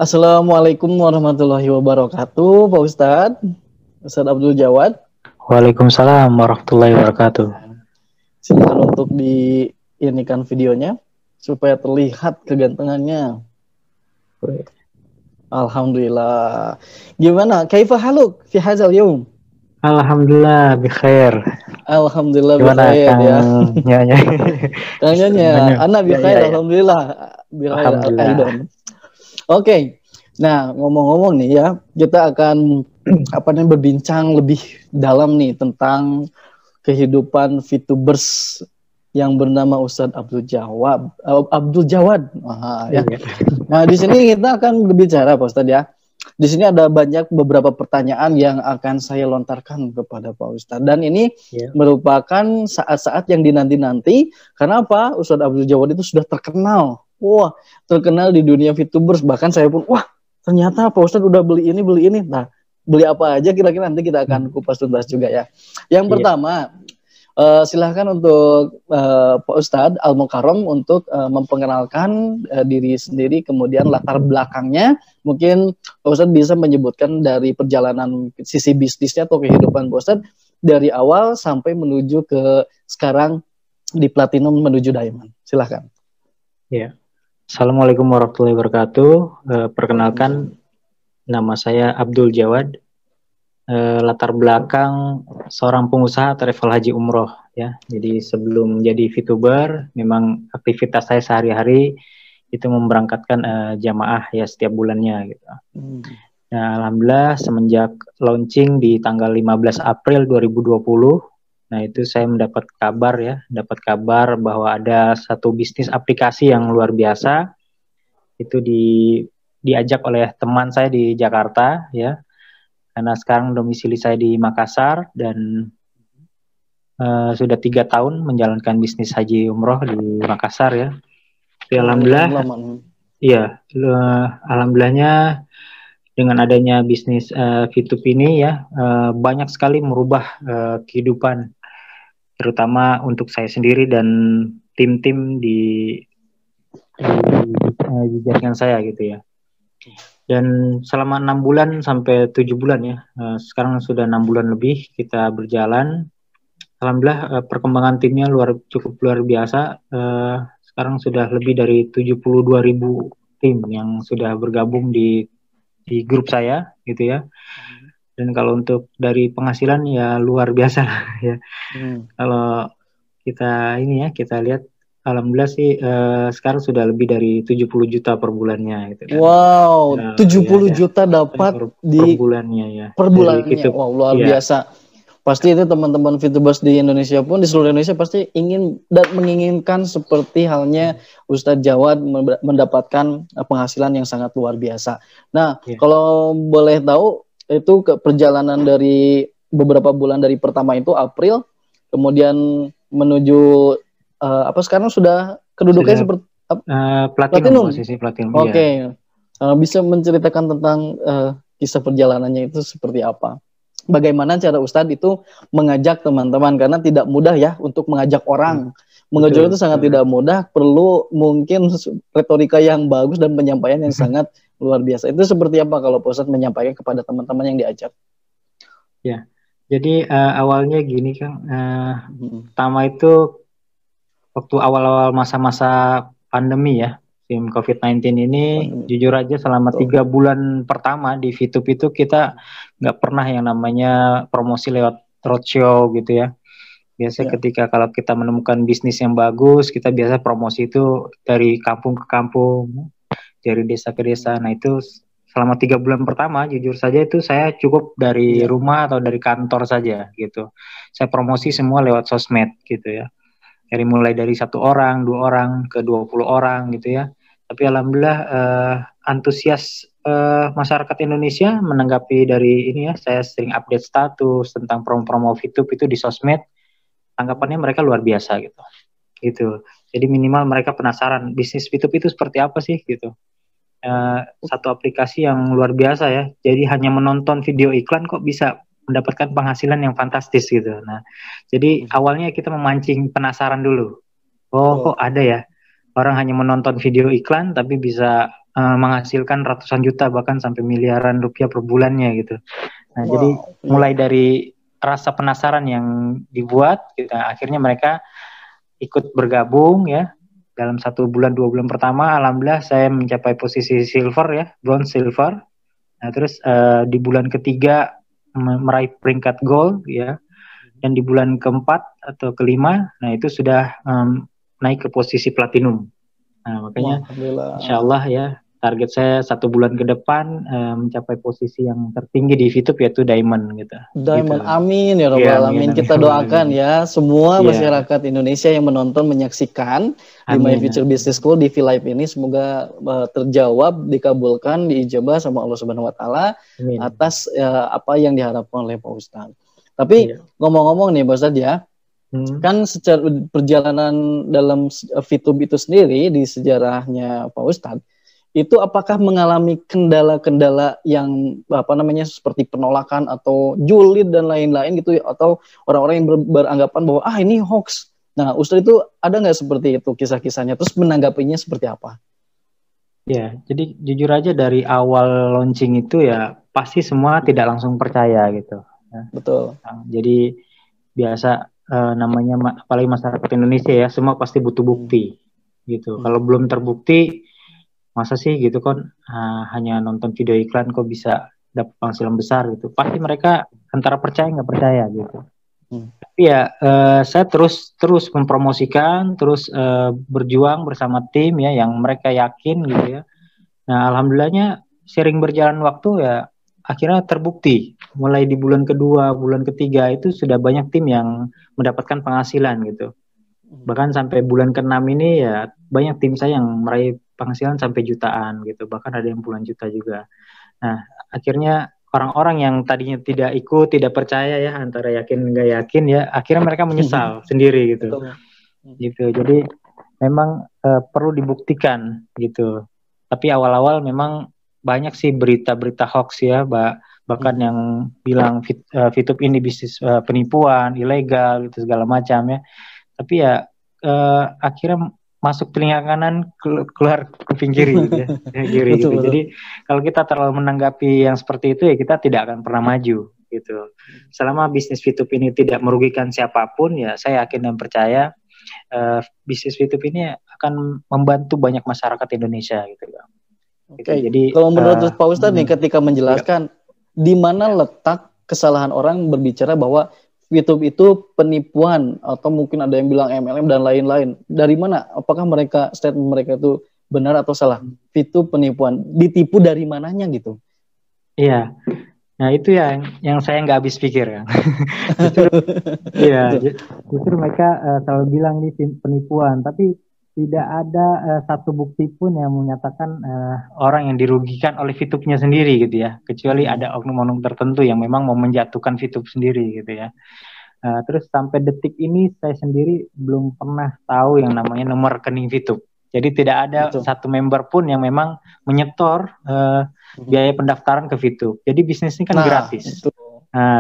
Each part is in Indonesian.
Assalamualaikum warahmatullahi wabarakatuh, Pak Ustadz. Ustadz Abdul Jawad. Waalaikumsalam warahmatullahi wabarakatuh. Silakan untuk diinikan videonya supaya terlihat kegantengannya. Alhamdulillah. Gimana? Kaifa haluk fi hadzal yaum? Alhamdulillah bikhair. Alhamdulillah Gimana bikhair Kang ya. Nyonya? Kang Nyonya, ana Ya, bikhair, ya, ya. alhamdulillah. Bikhair Alhamdulillah. aidon. Oke. Nah, ngomong-ngomong nih ya, kita akan berbincang lebih dalam nih tentang kehidupan VTubers yang bernama Ustadz Abdul Jawad. Ya. Iya. Nah, di sini kita akan berbicara, Pak Ustadz ya. Di sini ada beberapa pertanyaan yang akan saya lontarkan kepada Pak Ustadz. Dan ini merupakan saat-saat yang dinanti-nanti. Karena apa? Ustadz Abdul Jawad itu sudah terkenal. Wah, terkenal di dunia VTubers. Bahkan saya pun, wah, ternyata Pak Ustadz udah beli ini. Nah, beli apa aja kira-kira nanti kita akan kupas tuntas juga ya. Yang pertama, silahkan untuk Pak Ustadz Al-Mukarram untuk memperkenalkan diri sendiri, kemudian latar belakangnya. Mungkin Pak Ustadz bisa menyebutkan dari perjalanan sisi bisnisnya atau kehidupan Pak Ustadz dari awal sampai menuju ke sekarang di Platinum menuju Diamond. Silahkan. Ya. Assalamualaikum warahmatullahi wabarakatuh. Perkenalkan, nama saya Abdul Jawad. Latar belakang seorang pengusaha travel haji umroh ya. Jadi sebelum jadi VTuber, memang aktivitas saya sehari-hari itu memberangkatkan jamaah ya setiap bulannya gitu. Nah, alhamdulillah semenjak launching di tanggal 15 April 2020, nah itu saya dapat kabar bahwa ada satu bisnis aplikasi yang luar biasa. Itu diajak oleh teman saya di Jakarta ya. Karena sekarang domisili saya di Makassar dan sudah 3 tahun menjalankan bisnis haji umroh di Makassar ya. Alhamdulillah, alhamdulillahnya dengan adanya bisnis VTube ini ya banyak sekali merubah kehidupan, terutama untuk saya sendiri dan tim-tim di jaringan saya gitu ya. Dan selama 6 bulan sampai 7 bulan ya, sekarang sudah 6 bulan lebih kita berjalan. Alhamdulillah perkembangan timnya cukup luar biasa. Sekarang sudah lebih dari 72.000 tim yang sudah bergabung di grup saya gitu ya. Dan kalau untuk dari penghasilan ya luar biasa lah ya. Kalau kita lihat, alhamdulillah sih sekarang sudah lebih dari 70 juta per bulannya gitu kan. Wow, 70 juta dapat per bulannya ya. Per bulannya. Wow, luar biasa. Pasti itu teman-teman VTubers di Indonesia pun, di seluruh Indonesia pasti ingin dan menginginkan seperti halnya Ustadz Jawad mendapatkan penghasilan yang sangat luar biasa. Nah, kalau boleh tahu itu perjalanan dari beberapa bulan dari pertama itu April, kemudian menuju sekarang sudah kedudukannya seperti Platinum. Posisi Platinum. Oke. Bisa menceritakan tentang kisah perjalanannya itu seperti apa? Bagaimana cara Ustadz itu mengajak teman-teman, karena tidak mudah ya untuk mengajak orang. Mengajak itu sangat tidak mudah, perlu mungkin retorika yang bagus dan penyampaian yang sangat luar biasa. Itu seperti apa kalau Ustadz menyampaikan kepada teman-teman yang diajak? Ya, jadi awalnya gini Kang, pertama itu waktu awal-awal masa-masa pandemi ya, COVID-19 ini, jujur aja selama 3 bulan pertama di VTube itu kita nggak pernah yang namanya promosi lewat roadshow gitu ya. Biasanya ketika kalau kita menemukan bisnis yang bagus, kita biasa promosi itu dari kampung ke kampung, dari desa ke desa. Nah itu selama 3 bulan pertama, jujur saja itu saya cukup dari rumah atau dari kantor saja gitu. Saya promosi semua lewat sosmed gitu ya. Mulai dari 1 orang, 2 orang, ke 20 orang gitu ya. Tapi alhamdulillah antusias masyarakat Indonesia menanggapi dari ini ya, saya sering update status tentang promo-promo VTube itu di sosmed, tanggapannya mereka luar biasa gitu. Jadi minimal mereka penasaran bisnis VTube itu seperti apa sih gitu. Satu aplikasi yang luar biasa ya, jadi hanya menonton video iklan kok bisa mendapatkan penghasilan yang fantastis gitu. Nah, jadi awalnya kita memancing penasaran dulu. Kok ada ya orang hanya menonton video iklan tapi bisa menghasilkan ratusan juta bahkan sampai miliaran rupiah per bulannya gitu. Nah, jadi mulai dari rasa penasaran yang dibuat, akhirnya mereka ikut bergabung ya. Dalam 1 bulan 2 bulan pertama, alhamdulillah saya mencapai posisi silver ya, bronze silver. Nah, terus di bulan ketiga meraih peringkat gold ya, dan di bulan keempat atau kelima, nah itu sudah naik ke posisi platinum. Nah, makanya insya Allah ya, target saya 1 bulan ke depan mencapai posisi yang tertinggi di VTube yaitu diamond gitu. Diamond, gitu. Amin ya robbal alamin. Kita doakan ya semua masyarakat Indonesia yang menonton menyaksikan di My Future Business School di V-Live ini semoga terjawab, dikabulkan, diijabah sama Allah Subhanahu Wa Taala atas apa yang diharapkan oleh Pak Ustadz. Tapi ngomong-ngomong nih Pak Ustadz ya, kan secara perjalanan dalam VTube itu sendiri di sejarahnya Pak Ustadz, itu apakah mengalami kendala-kendala yang seperti penolakan atau julid dan lain-lain gitu, atau orang-orang yang beranggapan bahwa ini hoax. Nah, Ustadz itu ada nggak seperti itu kisah-kisahnya? Terus menanggapinya seperti apa? Ya, jadi jujur aja dari awal launching itu ya pasti semua tidak langsung percaya gitu. Betul. Nah, jadi biasa namanya apalagi masyarakat Indonesia ya, semua pasti butuh bukti gitu. Kalau belum terbukti, masa sih gitu kan hanya nonton video iklan kok bisa dapat penghasilan besar gitu. Pasti mereka antara percaya nggak percaya gitu. Tapi ya saya terus mempromosikan, terus berjuang bersama tim ya yang mereka yakin gitu ya. Nah, alhamdulillahnya sering berjalan waktu ya akhirnya terbukti. Mulai di bulan kedua, bulan ketiga itu sudah banyak tim yang mendapatkan penghasilan gitu. Bahkan sampai bulan ke-6 ini ya banyak tim saya yang meraih penghasilan sampai jutaan gitu. Bahkan ada yang puluhan juta juga. Nah, akhirnya orang-orang yang tadinya tidak ikut, tidak percaya ya, antara yakin nggak yakin ya, akhirnya mereka menyesal sendiri gitu. Gitu. Jadi memang perlu dibuktikan gitu. Tapi awal-awal memang banyak sih berita-berita hoax ya, bahkan yang bilang VTube ini bisnis penipuan, ilegal gitu segala macam ya. Tapi ya akhirnya masuk telinga kanan, keluar kuping kiri gitu ya. Kiri gitu. Jadi kalau kita terlalu menanggapi yang seperti itu ya kita tidak akan pernah maju gitu. Selama bisnis VTube ini tidak merugikan siapapun ya saya yakin dan percaya bisnis VTube ini akan membantu banyak masyarakat Indonesia gitu. Oke. Jadi kalau menurut Pak Ustadz nih ketika menjelaskan di mana letak kesalahan orang berbicara bahwa VTube itu penipuan atau mungkin ada yang bilang MLM dan lain-lain. Dari mana? Apakah statement mereka itu benar atau salah? VTube penipuan, ditipu dari mananya gitu? Iya. Nah itu yang saya nggak habis pikir ya. Justru mereka selalu bilang ini penipuan, tapi tidak ada satu bukti pun yang menyatakan orang yang dirugikan oleh VTube-nya sendiri gitu ya, kecuali ada oknum-oknum tertentu yang memang mau menjatuhkan VTube sendiri gitu ya. Terus sampai detik ini saya sendiri belum pernah tahu yang namanya nomor rekening VTube. Jadi tidak ada satu member pun yang memang menyetor biaya pendaftaran ke VTube. Jadi bisnis ini kan gratis.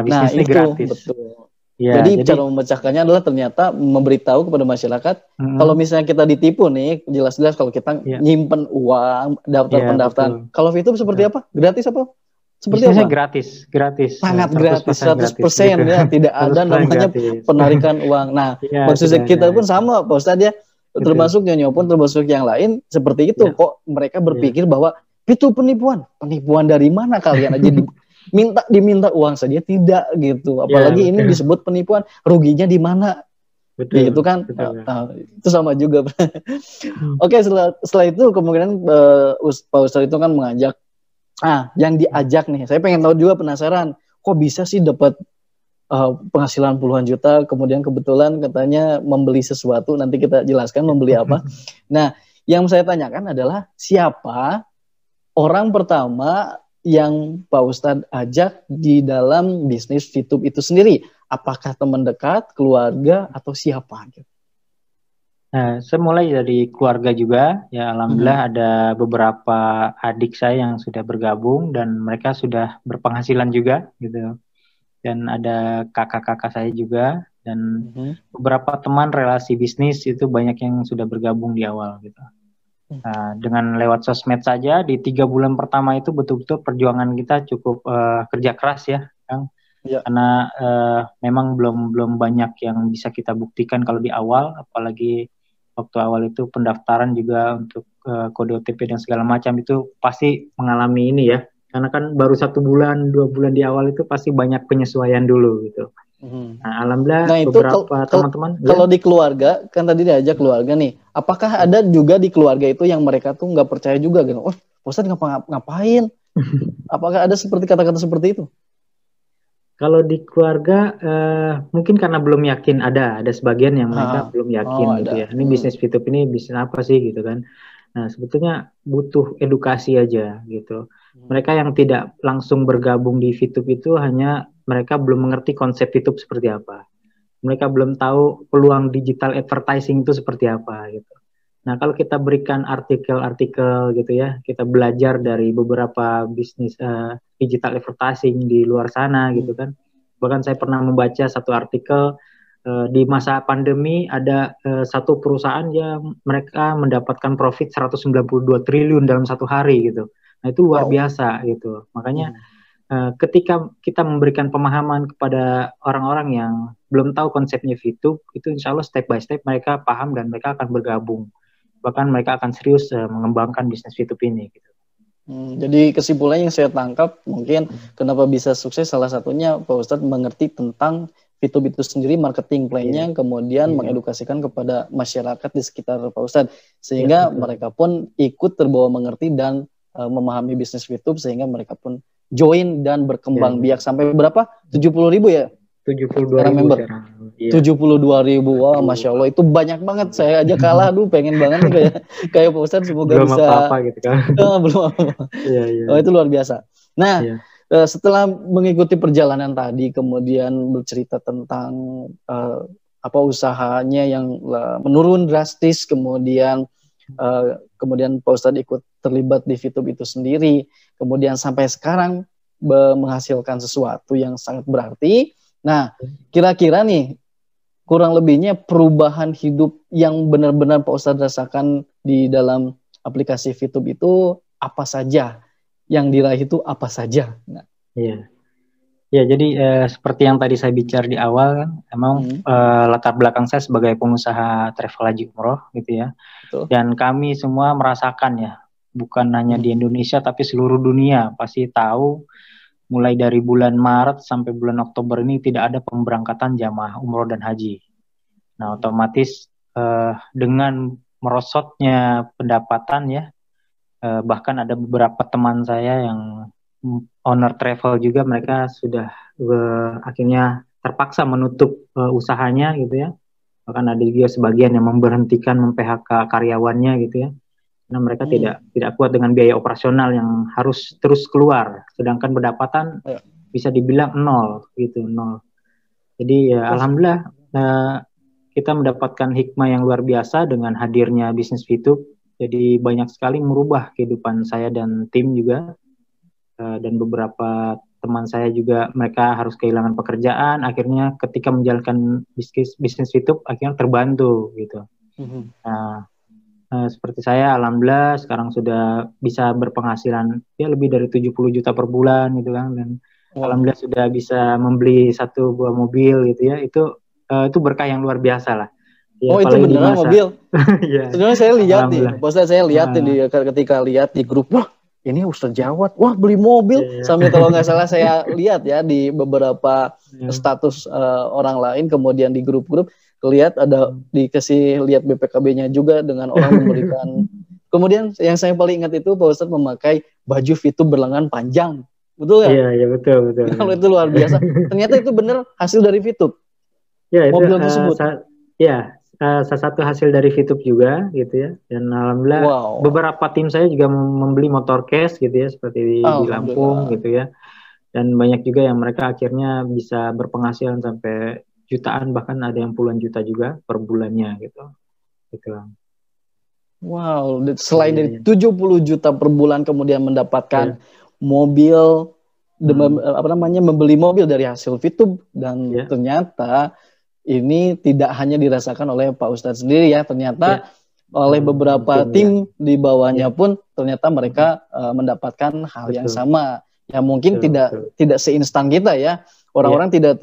Bisnis ini gratis. Betul. Ya, jadi cara memecahkannya adalah ternyata memberitahu kepada masyarakat kalau misalnya kita ditipu nih, jelas-jelas kalau kita nyimpen uang, daftar pendaftaran. Betul. Kalau VTube seperti apa? Gratis apa? Seperti apa? Gratis. Sangat gratis, 100% gitu. Ya, tidak ada namanya penarikan uang. Nah, maksudnya kita pun sama, Pak Ustadz ya, termasuk Nyonya pun, termasuk yang lain seperti itu. Kok mereka berpikir bahwa itu penipuan dari mana kalian aja diminta uang saja tidak gitu, apalagi ini disebut penipuan, ruginya di mana? Gitu kan? Itu sama juga. Oke, setelah itu kemungkinan Pak Ustadz itu kan mengajak. Yang diajak nih, saya pengen tahu juga, penasaran, kok bisa sih dapat penghasilan puluhan juta, kemudian kebetulan katanya membeli sesuatu, nanti kita jelaskan membeli apa. Nah, yang saya tanyakan adalah siapa orang pertama yang Pak Ustadz ajak di dalam bisnis VTube itu sendiri? Apakah teman dekat, keluarga, atau siapa? Nah, saya mulai dari keluarga juga. Ya, alhamdulillah ada beberapa adik saya yang sudah bergabung dan mereka sudah berpenghasilan juga, gitu. Dan ada kakak-kakak saya juga dan beberapa teman relasi bisnis itu banyak yang sudah bergabung di awal, gitu. Nah, dengan lewat sosmed saja di 3 bulan pertama itu betul-betul perjuangan kita cukup kerja keras ya, Kang. Ya. Karena memang belum banyak yang bisa kita buktikan kalau di awal, apalagi waktu awal itu pendaftaran juga untuk kode OTP dan segala macam itu pasti mengalami ini ya. Karena kan baru 1 bulan, 2 bulan di awal itu pasti banyak penyesuaian dulu gitu. Nah, alhamdulillah Nah itu beberapa teman-teman kalau di keluarga kan tadi diajak keluarga nih, apakah ada juga di keluarga itu yang mereka tuh nggak percaya juga gitu? Oh, Ustadz ngapain? Apakah ada seperti kata-kata seperti itu? Kalau di keluarga mungkin karena belum yakin, ada sebagian yang mereka belum yakin gitu ya. Ini bisnis VTube ini bisnis apa sih gitu kan. Nah, sebetulnya butuh edukasi aja gitu. Mereka yang tidak langsung bergabung di VTube itu hanya mereka belum mengerti konsep VTube seperti apa. Mereka belum tahu peluang digital advertising itu seperti apa gitu. Nah, kalau kita berikan artikel-artikel gitu ya, kita belajar dari beberapa bisnis digital advertising di luar sana gitu kan. Bahkan saya pernah membaca satu artikel di masa pandemi ada satu perusahaan yang mereka mendapatkan profit 192 triliun dalam 1 hari gitu. Nah, itu luar biasa gitu. Makanya ketika kita memberikan pemahaman kepada orang-orang yang belum tahu konsepnya VTube, itu insya Allah step by step mereka paham dan mereka akan bergabung. Bahkan mereka akan serius mengembangkan bisnis VTube ini. Gitu. Jadi kesimpulannya yang saya tangkap mungkin kenapa bisa sukses salah satunya Pak Ustadz mengerti tentang VTube itu sendiri, marketing plan-nya, kemudian mengedukasikan kepada masyarakat di sekitar Pak Ustadz. Sehingga mereka pun ikut terbawa mengerti dan memahami bisnis VTube sehingga mereka pun join dan berkembang biak sampai berapa? 70.000 ya? 72.000 member. 72.000, wah, masya Allah itu banyak banget. Saya aja kalah, pengen banget nih kayak Pak Ustadz, semoga belum bisa. Apa-apa gitu kan? Belum apa-apa. Oh, itu luar biasa. Nah, setelah mengikuti perjalanan tadi, kemudian bercerita tentang apa usahanya yang menurun drastis, kemudian Pak Ustadz ikut terlibat di VTube itu sendiri, kemudian sampai sekarang menghasilkan sesuatu yang sangat berarti. Nah, kira-kira nih, kurang lebihnya perubahan hidup yang benar-benar Pak Ustadz rasakan di dalam aplikasi VTube itu apa saja? Yang diraih itu apa saja? Nah. Ya, jadi seperti yang tadi saya bicara di awal, emang latar belakang saya sebagai pengusaha travel haji umroh gitu ya. Betul. Dan kami semua merasakan ya, bukan hanya di Indonesia tapi seluruh dunia pasti tahu. Mulai dari bulan Maret sampai bulan Oktober ini tidak ada pemberangkatan jamaah umroh dan haji. Nah, otomatis dengan merosotnya pendapatan ya, bahkan ada beberapa teman saya yang owner travel juga, mereka sudah akhirnya terpaksa menutup usahanya gitu ya. Bahkan ada juga sebagian yang memberhentikan, mem-PHK karyawannya gitu ya. Karena mereka tidak kuat dengan biaya operasional yang harus terus keluar, sedangkan pendapatan bisa dibilang nol gitu, nol. Jadi ya alhamdulillah kita mendapatkan hikmah yang luar biasa dengan hadirnya bisnis VTube. Jadi banyak sekali merubah kehidupan saya dan tim juga, dan beberapa teman saya juga mereka harus kehilangan pekerjaan. Akhirnya ketika menjalankan bisnis VTube akhirnya terbantu gitu. Nah, seperti saya, alhamdulillah sekarang sudah bisa berpenghasilan ya lebih dari 70 juta per bulan gitu kan, dan alhamdulillah sudah bisa membeli 1 buah mobil gitu ya. Itu berkah yang luar biasa lah. Ya, itu beneran mobil? Sebenarnya saya lihat nih, Ustadz, saya lihat ketika lihat di grup, wah ini Ustadz Jawad, wah beli mobil. Sambil kalau nggak salah saya lihat ya di beberapa status orang lain, kemudian di grup-grup lihat ada dikasih lihat BPKB-nya juga dengan orang memberikan. Kemudian yang saya paling ingat itu Pak Ustadz memakai baju VTube berlengan panjang, betul ya? Iya betul. Kalau itu luar biasa. Ternyata itu benar hasil dari VTube. Ya, mobil itu tersebut. Salah satu hasil dari VTube juga gitu ya. Dan alhamdulillah beberapa tim saya juga membeli motor case gitu ya, seperti di Lampung gitu ya. Dan banyak juga yang mereka akhirnya bisa berpenghasilan sampai jutaan, bahkan ada yang puluhan juta juga per bulannya gitu. Wow, selain dari 70 juta per bulan kemudian mendapatkan mobil, membeli mobil dari hasil VTube, dan ternyata ini tidak hanya dirasakan oleh Pak Ustadz sendiri ya, ternyata oleh beberapa tim di bawahnya pun ternyata mereka mendapatkan hal yang sama. Ya mungkin tidak seinstan kita ya. Orang-orang tidak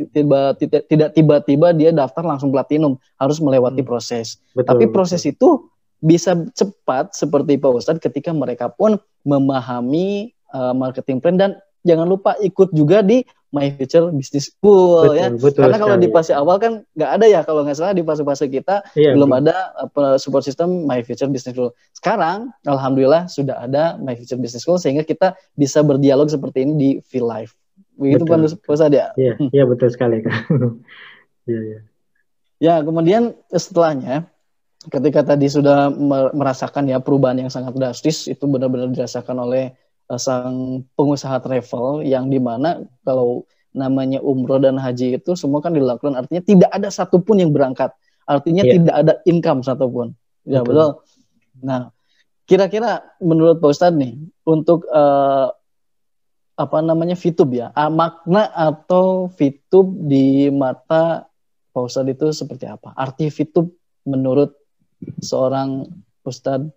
tiba-tiba dia daftar langsung platinum, harus melewati proses. Tapi proses itu bisa cepat seperti Pak Ustadz ketika mereka pun memahami marketing plan, dan jangan lupa ikut juga di My Future Business School ya. Karena kalau di fase awal kan nggak ada ya, kalau nggak salah di fase-fase kita belum ada support system My Future Business School. Sekarang alhamdulillah sudah ada My Future Business School sehingga kita bisa berdialog seperti ini di Feel Life. Begitu Pak Ustadz ya? Iya betul sekali kan. Ya, kemudian setelahnya ketika tadi sudah merasakan ya perubahan yang sangat drastis, itu benar-benar dirasakan oleh sang pengusaha travel, yang dimana kalau namanya umroh dan haji itu semua kan dilakukan, artinya tidak ada satupun yang berangkat, artinya tidak ada income satupun. Ya betul. Nah, kira-kira menurut Pak Ustadz nih untuk VTube ya, makna atau VTube di mata Pak Ustadz itu seperti apa? Arti VTube menurut seorang Ustadz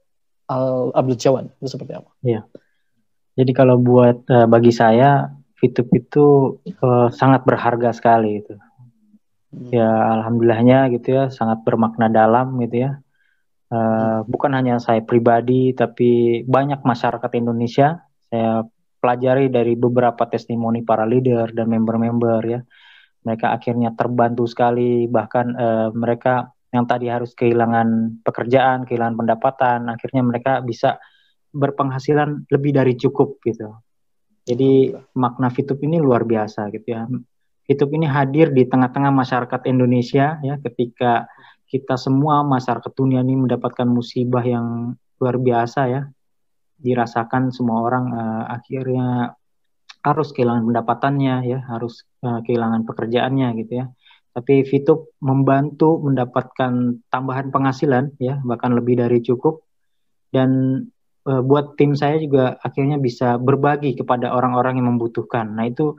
Abdul Jawan itu seperti apa? Iya. Jadi kalau buat bagi saya VTube itu sangat berharga sekali itu. Ya alhamdulillahnya gitu ya, sangat bermakna dalam gitu ya. Bukan hanya saya pribadi, tapi banyak masyarakat Indonesia. Saya pelajari dari beberapa testimoni para leader dan member-member ya. Mereka akhirnya terbantu sekali, bahkan mereka yang tadi harus kehilangan pekerjaan, kehilangan pendapatan, akhirnya mereka bisa berpenghasilan lebih dari cukup gitu. Jadi makna VTube ini luar biasa gitu ya. VTube ini hadir di tengah-tengah masyarakat Indonesia ya, ketika kita semua masyarakat dunia ini mendapatkan musibah yang luar biasa ya. Dirasakan semua orang akhirnya harus kehilangan pendapatannya ya, harus kehilangan pekerjaannya gitu ya. Tapi VTube membantu mendapatkan tambahan penghasilan ya, bahkan lebih dari cukup. Dan buat tim saya juga akhirnya bisa berbagi kepada orang-orang yang membutuhkan. Nah itu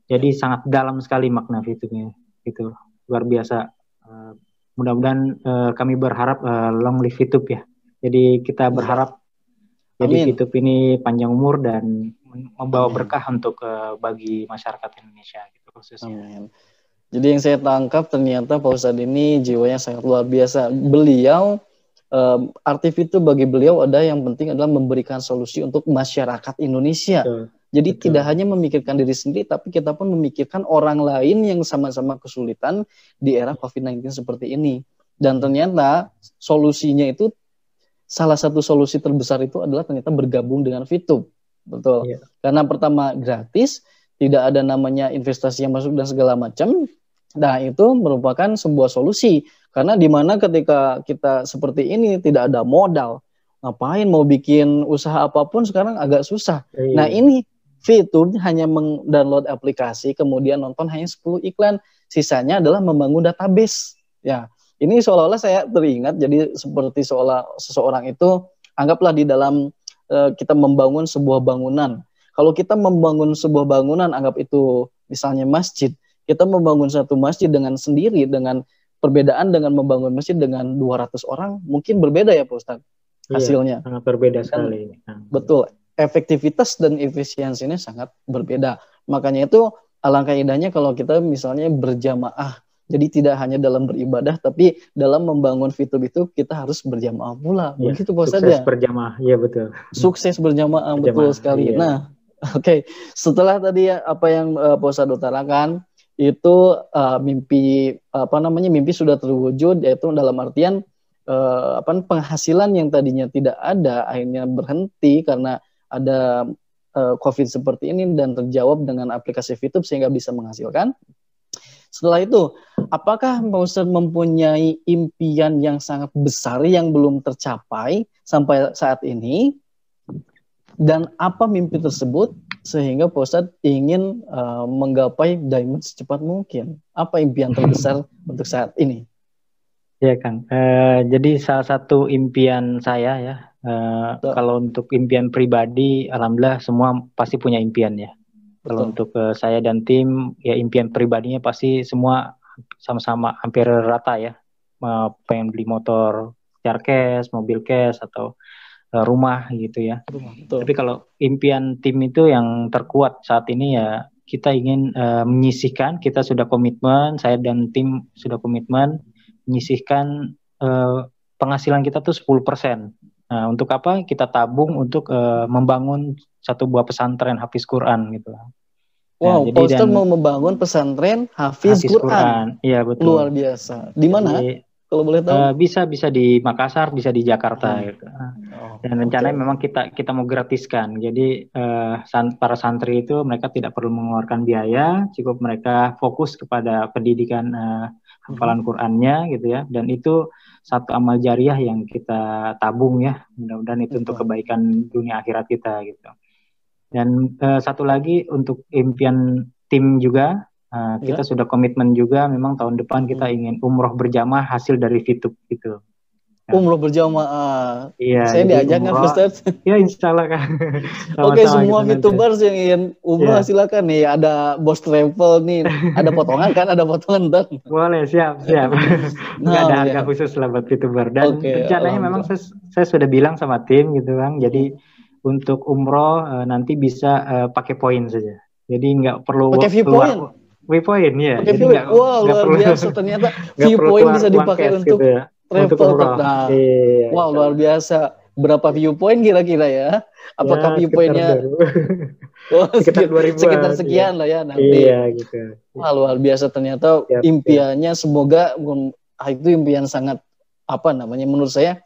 jadi sangat dalam sekali makna VTube-nya gitu, luar biasa. Mudah-mudahan kami berharap long live VTube ya. Jadi kita berharap jadi VTube ini panjang umur dan membawa berkah untuk bagi masyarakat Indonesia gitu khususnya. Amin. Jadi yang saya tangkap ternyata Pak Ustadz ini jiwanya sangat luar biasa. Beliau arti VTube bagi beliau ada yang penting adalah memberikan solusi untuk masyarakat Indonesia. Jadi tidak hanya memikirkan diri sendiri, tapi kita pun memikirkan orang lain yang sama-sama kesulitan di era COVID-19 seperti ini. Dan ternyata solusinya itu, salah satu solusi terbesar itu adalah ternyata bergabung dengan VTube. Betul. Karena pertama gratis, tidak ada namanya investasi yang masuk dan segala macam. Nah, itu merupakan sebuah solusi. Karena di mana ketika kita seperti ini tidak ada modal, ngapain mau bikin usaha apapun sekarang agak susah. Nah, ini VTube hanya mendownload aplikasi, kemudian nonton hanya 10 iklan. Sisanya adalah membangun database. Ya. Ini seolah-olah saya teringat, jadi seperti seseorang itu, anggaplah di dalam kita membangun sebuah bangunan. Kalau kita membangun sebuah bangunan, anggap itu misalnya masjid, kita membangun satu masjid dengan sendiri, dengan perbedaan dengan membangun masjid dengan 200 orang, mungkin berbeda ya Pak Ustadz hasilnya. Sangat berbeda sekali. Betul, efektivitas dan efisiensinya sangat berbeda. Makanya itu alangkah indahnya kalau kita misalnya berjamaah. Jadi tidak hanya dalam beribadah, tapi dalam membangun VTube itu kita harus berjamaah pula. Begitu Pak Ustadz ya? Sukses berjamaah, iya betul. Sukses berjamaah, betul sekali. Iya. Nah, oke. Setelah tadi apa yang Pak Ustadz utarakan, itu mimpi sudah terwujud, yaitu dalam artian penghasilan yang tadinya tidak ada, akhirnya berhenti karena ada COVID seperti ini dan terjawab dengan aplikasi VTube sehingga bisa menghasilkan. Setelah itu, apakah Pak Ustadz mempunyai impian yang sangat besar yang belum tercapai sampai saat ini? Dan apa mimpi tersebut sehingga Pak Ustadz ingin menggapai diamond secepat mungkin? Apa impian terbesar untuk saat ini? Ya Kang, jadi salah satu impian saya ya, kalau untuk impian pribadi, alhamdulillah semua pasti punya impian ya. Kalau untuk saya dan tim, ya impian pribadinya pasti semua sama-sama hampir rata ya. Pengen beli motor car cash, mobil cash, atau rumah gitu ya. Tapi kalau impian tim itu yang terkuat saat ini ya, kita ingin menyisihkan, kita sudah komitmen, saya dan tim sudah komitmen menyisihkan penghasilan kita tuh 10%. Nah, untuk apa? Kita tabung untuk membangun satu buah pesantren Hafiz Quran gitu. Wow, Pak Ustadz mau membangun pesantren Hafiz Quran. Iya, betul. Luar biasa. Di mana? Kalau boleh tahu? Bisa di Makassar, bisa di Jakarta gitu. Dan rencananya memang kita mau gratiskan. Jadi para santri itu mereka tidak perlu mengeluarkan biaya, cukup mereka fokus kepada pendidikan hafalan Qur'annya gitu ya. Dan itu satu amal jariah yang kita tabung ya. Mudah-mudahan itu untuk kebaikan dunia akhirat kita gitu. Dan satu lagi untuk impian tim juga, kita sudah komitmen juga, memang tahun depan kita ingin umroh berjamaah hasil dari VTube gitu. Umroh berjamaah. Iya. Saya diajak nggak, Ustaz? Ya, insya Allah kan. Oke, semua VTubers yang ingin umroh silakan nih. Ada Bos Travel nih. Ada potongan kan? Ada potongan ntar. Boleh, siap. Nggak ada harga khusus lah buat VTuber. Dan rencananya memang saya sudah bilang sama tim gitu kan. Jadi untuk umroh nanti bisa pakai poin saja. Jadi nggak perlu pakai Viewpoint ya. Jadi wah, luar biasa ternyata Viewpoint bisa dipakai untuk gitu ya. travel. Nah, wow, luar biasa. Berapa Viewpoint kira-kira ya? Apakah Viewpointnya sekitar sekian lah ya nanti. Iya gitu. Wah, luar biasa ternyata impiannya. Semoga itu impian sangat menurut saya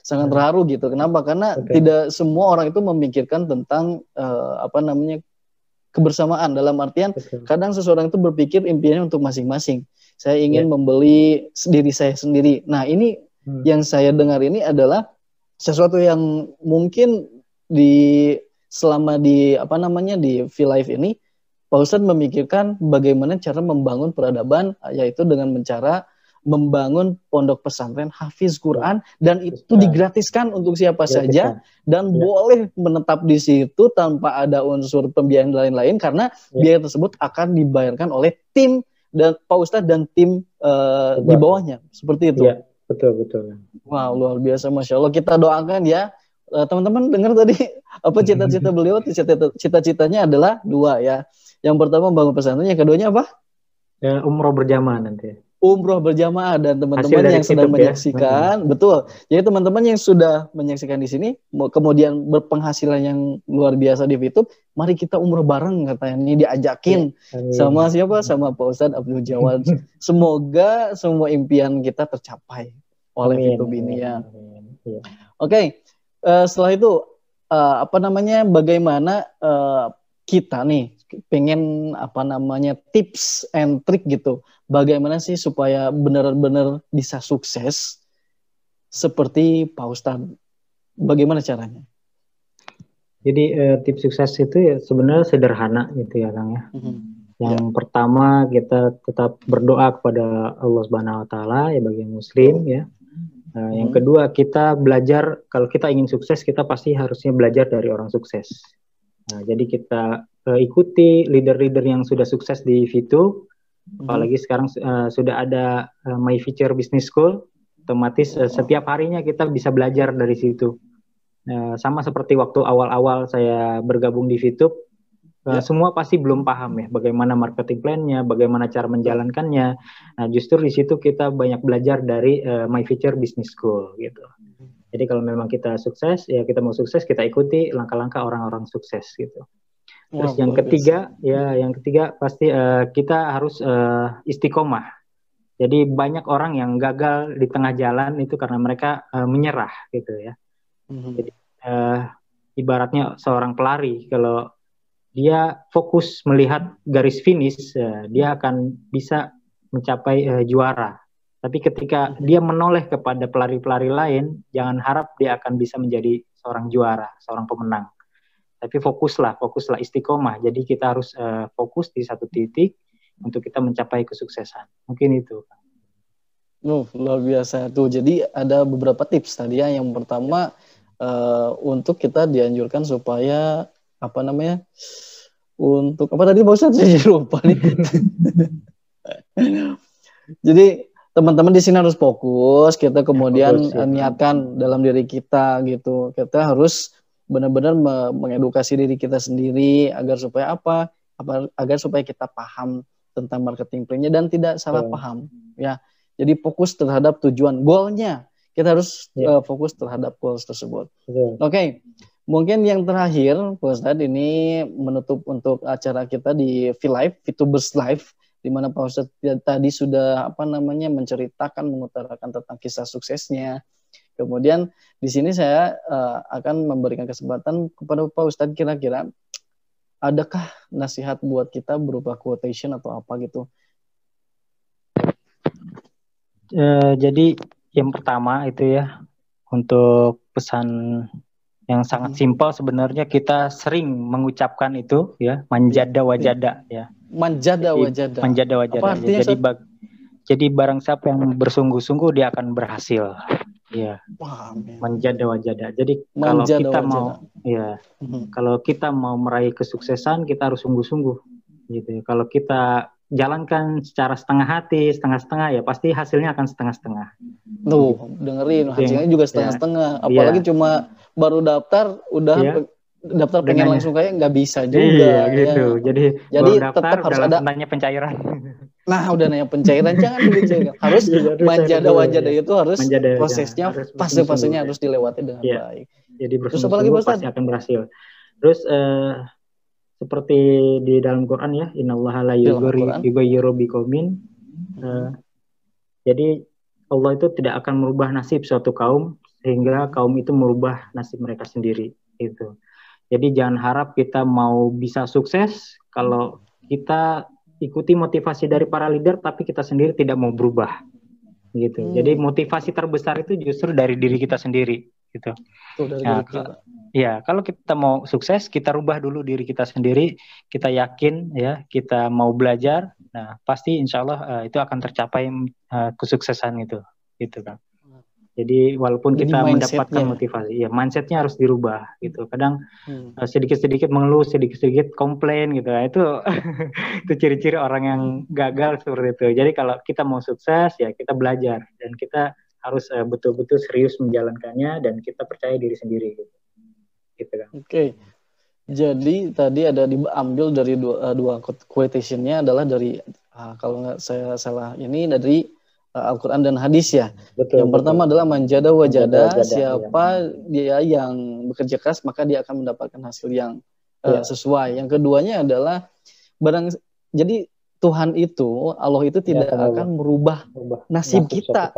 sangat terharu gitu. Kenapa? Karena tidak semua orang itu memikirkan tentang kebersamaan, dalam artian kadang seseorang itu berpikir impiannya untuk masing-masing. Saya ingin membeli diri saya sendiri. Nah, ini yang saya dengar ini adalah sesuatu yang mungkin selama di V-Live ini Pak Ustadz memikirkan bagaimana cara membangun peradaban, yaitu dengan cara membangun pondok pesantren Hafiz Quran, dan itu digratiskan untuk siapa saja dan boleh menetap di situ tanpa ada unsur pembiayaan lain-lain, karena biaya tersebut akan dibayarkan oleh tim dan Pak Ustadz dan tim di bawahnya, seperti itu. Ya, betul. Wow, luar biasa, Masya Allah. Kita doakan ya, teman-teman dengar tadi apa cita-cita beliau. Cita-citanya adalah 2 ya. Yang pertama bangun pesantren, yang keduanya apa? Umroh berjamaah nanti. Umroh berjamaah. Dan teman-teman yang sedang menyaksikan, betul. Jadi teman-teman yang sudah menyaksikan di sini, kemudian berpenghasilan yang luar biasa di YouTube, mari kita umroh bareng katanya. Ini diajakin sama siapa? Sama Pak Ustadz Abdul Jawad. Semoga semua impian kita tercapai oleh YouTube ini ya. Oke, setelah itu bagaimana kita nih pengen tips and trick gitu, bagaimana sih supaya benar-benar bisa sukses seperti Pak Ustadz, bagaimana caranya? Jadi tips sukses itu ya sebenarnya sederhana gitu ya Kang ya. Yang pertama, kita tetap berdoa kepada Allah Subhanahu Wa Taala ya bagi Muslim ya. Yang kedua, kita belajar, kalau kita ingin sukses kita pasti harusnya belajar dari orang sukses. Nah, jadi kita ikuti leader-leader yang sudah sukses di VTube. Apalagi sekarang sudah ada My Future Business School, otomatis setiap harinya kita bisa belajar dari situ. Sama seperti waktu awal-awal saya bergabung di VTube, semua pasti belum paham ya bagaimana marketing plan-nya, bagaimana cara menjalankannya. Nah, justru di situ kita banyak belajar dari My Future Business School gitu. Jadi kalau memang kita sukses, ya kita mau sukses, kita ikuti langkah-langkah orang-orang sukses gitu. Terus yang ketiga pasti kita harus istiqomah. Jadi banyak orang yang gagal di tengah jalan itu karena mereka menyerah gitu ya. Jadi ibaratnya seorang pelari, kalau dia fokus melihat garis finish, dia akan bisa mencapai juara. Tapi ketika dia menoleh kepada pelari-pelari lain, jangan harap dia akan bisa menjadi seorang juara, seorang pemenang. Tapi fokuslah istiqomah. Jadi kita harus fokus di satu titik untuk kita mencapai kesuksesan. Mungkin itu. Luar biasa tuh. Jadi ada beberapa tips tadi ya. Yang pertama untuk kita dianjurkan supaya untuk apa tadi Pak Ustadz? Saya lupa nih. Jadi teman-teman di sini harus fokus, kita kemudian Fokus, ya. niatkan dalam diri kita gitu. Kita harus benar-benar mengedukasi diri kita sendiri agar supaya apa? Agar supaya kita paham tentang marketing plan-nya dan tidak salah paham ya. Jadi fokus terhadap tujuan, goalnya. Kita harus fokus terhadap goals tersebut. Oke. Mungkin yang terakhir, Pak Ustadz, ini menutup untuk acara kita di V-Live, VTubers Live, di mana Pak Ustadz tadi sudah menceritakan, mengutarakan tentang kisah suksesnya. Kemudian di sini saya akan memberikan kesempatan kepada Pak Ustadz, kira-kira adakah nasihat buat kita berupa quotation atau apa gitu? Jadi yang pertama itu ya, untuk pesan yang sangat simpel sebenarnya, kita sering mengucapkan itu ya, manjada wajada ya. Manjada wajada. Manjada wajada. Ya, jadi barang siapa yang bersungguh-sungguh dia akan berhasil. Ya. Manjada wajada. Jadi kalau kita mau kalau kita mau meraih kesuksesan, kita harus sungguh-sungguh gitu. Kalau kita jalankan secara setengah hati, setengah-setengah, ya pasti hasilnya akan setengah-setengah. Tuh, dengerin, hasilnya juga setengah-setengah. Apalagi cuma baru daftar, udah daftar pengen langsung kayak nggak bisa juga. Iya, gitu. Jadi tetap harus ada nanya pencairan. Nah, udah nanya pencairan, jangan dibicarakan. Harus manjada wajada itu harus prosesnya, fase-fasenya harus dilewati dengan baik. Jadi bersungguh-sungguh pasti akan berhasil. Terus seperti di dalam Quran ya, innallaha la yughayyiru biqaumin. Jadi Allah itu tidak akan merubah nasib suatu kaum sehingga kaum itu merubah nasib mereka sendiri itu. Jadi jangan harap kita mau bisa sukses kalau kita ikuti motivasi dari para leader tapi kita sendiri tidak mau berubah gitu. Jadi motivasi terbesar itu justru dari diri kita sendiri gitu. Kalau kita mau sukses, kita rubah dulu diri kita sendiri, kita yakin ya, kita mau belajar, nah pasti insya Allah itu akan tercapai kesuksesan itu, gitu kan. Jadi walaupun kita mendapatkan motivasi, ya mindsetnya harus dirubah gitu. Kadang sedikit-sedikit mengeluh, sedikit-sedikit komplain gitu. Nah, itu itu ciri-ciri orang yang gagal seperti itu. Jadi kalau kita mau sukses ya kita belajar dan kita harus betul-betul serius menjalankannya dan kita percaya diri sendiri gitu kan. Oke. Jadi tadi ada diambil dari dua quotation-nya adalah dari kalau nggak saya salah ini dari Al-Quran dan hadis ya. Betul, yang pertama adalah manjada wajada, siapa dia yang bekerja keras maka dia akan mendapatkan hasil yang sesuai. Yang keduanya adalah jadi Tuhan itu, Allah itu tidak akan merubah nasib kita.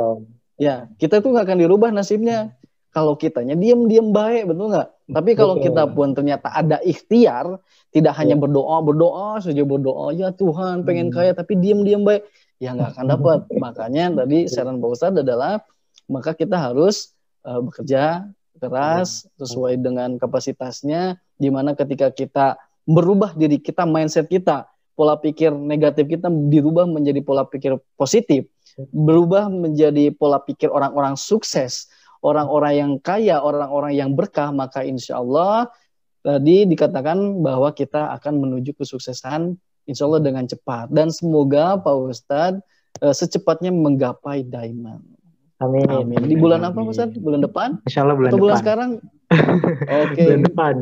Ya, kita tuh nggak akan dirubah nasibnya. Kalau kitanya diam-diam baik, betul nggak? Tapi kalau kita pun ternyata ada ikhtiar, tidak hanya berdoa saja berdoa, ya Tuhan pengen kaya, tapi diam-diam baik, ya nggak akan dapat. Makanya tadi saran Pak Ustadz adalah, maka kita harus bekerja keras sesuai dengan kapasitasnya, di mana ketika kita merubah diri kita, mindset kita, pola pikir negatif kita dirubah menjadi pola pikir positif, berubah menjadi pola pikir orang-orang sukses, orang-orang yang kaya, orang-orang yang berkah, maka insya Allah tadi dikatakan bahwa kita akan menuju kesuksesan insya Allah dengan cepat. Dan semoga Pak Ustadz secepatnya menggapai diamond. Amin. Di bulan apa Pak Ustadz? Bulan depan? Insya Allah bulan depan. Bulan depan. sekarang? Oke. Bulan depan.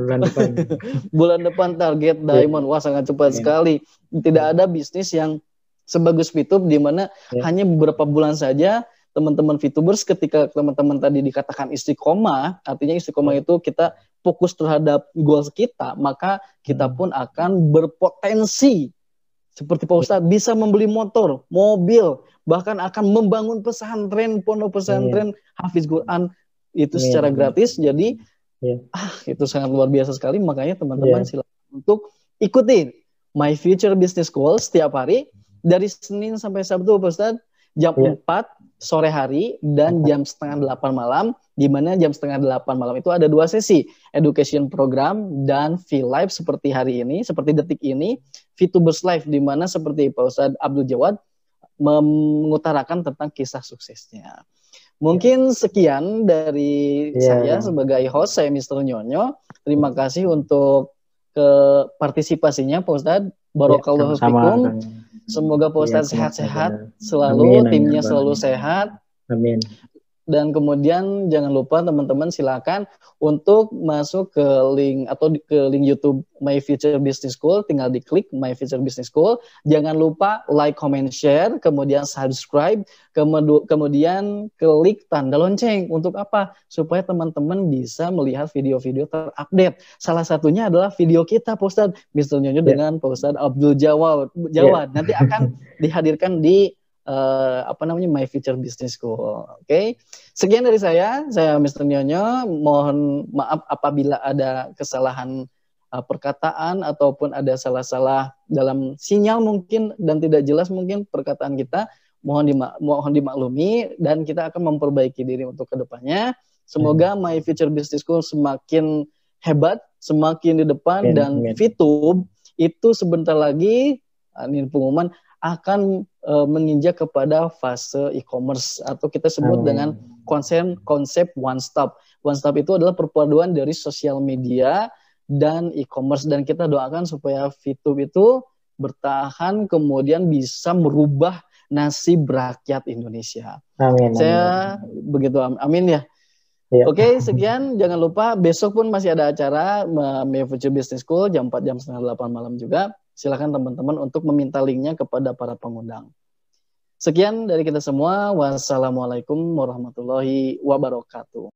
Bulan depan target diamond. Wah, sangat cepat sekali. Tidak ada bisnis yang sebagus VTube di mana hanya beberapa bulan saja teman-teman VTubers, ketika teman-teman tadi dikatakan istiqomah, artinya istiqomah itu kita fokus terhadap goals kita, maka kita pun akan berpotensi seperti Pak Ustadz bisa membeli motor, mobil, bahkan akan membangun pesantren, pondok pesantren Hafiz Quran itu secara gratis. Jadi itu sangat luar biasa sekali. Makanya teman-teman silakan untuk ikuti My Future Business Goals setiap hari dari Senin sampai Sabtu Pak Ustadz, jam 4 sore hari dan jam 7:30 malam, di mana jam 7:30 malam itu ada 2 sesi, education program dan V-Live seperti hari ini, seperti detik ini, VTubers Live, di mana seperti Pak Ustadz Abdul Jawad mengutarakan tentang kisah suksesnya. Mungkin sekian dari saya sebagai host, saya Mr. Nyonyo. Terima kasih untuk partisipasinya Pak Ustadz. Barakallahu fikum. Semoga Pak Ustadz sehat-sehat selalu, amin, timnya selalu sehat. Amin. Dan kemudian jangan lupa teman-teman silakan untuk masuk ke link atau ke link YouTube My Future Business School, tinggal diklik My Future Business School. Jangan lupa like, comment, share, kemudian subscribe, kemudian klik tanda lonceng. Untuk apa? Supaya teman-teman bisa melihat video-video terupdate. Salah satunya adalah video kita Pak Ustadz, Mr. Nyonyo dengan Pak Ustadz Abdul Jawad. Nanti akan dihadirkan di My Future Business School. Oke. Sekian dari saya Mr. Nyonyo. Mohon maaf apabila ada kesalahan perkataan ataupun ada salah-salah dalam sinyal mungkin dan tidak jelas mungkin perkataan kita. Mohon dimaklumi dan kita akan memperbaiki diri untuk kedepannya. Semoga My Future Business School semakin hebat, semakin di depan, dan VTube itu sebentar lagi ini pengumuman akan menginjak kepada fase e-commerce atau kita sebut dengan konsep one stop. One stop itu adalah perpaduan dari sosial media dan e-commerce, dan kita doakan supaya VTube itu bertahan kemudian bisa merubah nasib rakyat Indonesia. Amin. Saya begitu amin ya. Oke, sekian. Jangan lupa besok pun masih ada acara My Future Business School jam 4 jam setengah 8 malam juga. Silakan teman-teman untuk meminta linknya kepada para pengundang. Sekian dari kita semua. Wassalamualaikum warahmatullahi wabarakatuh.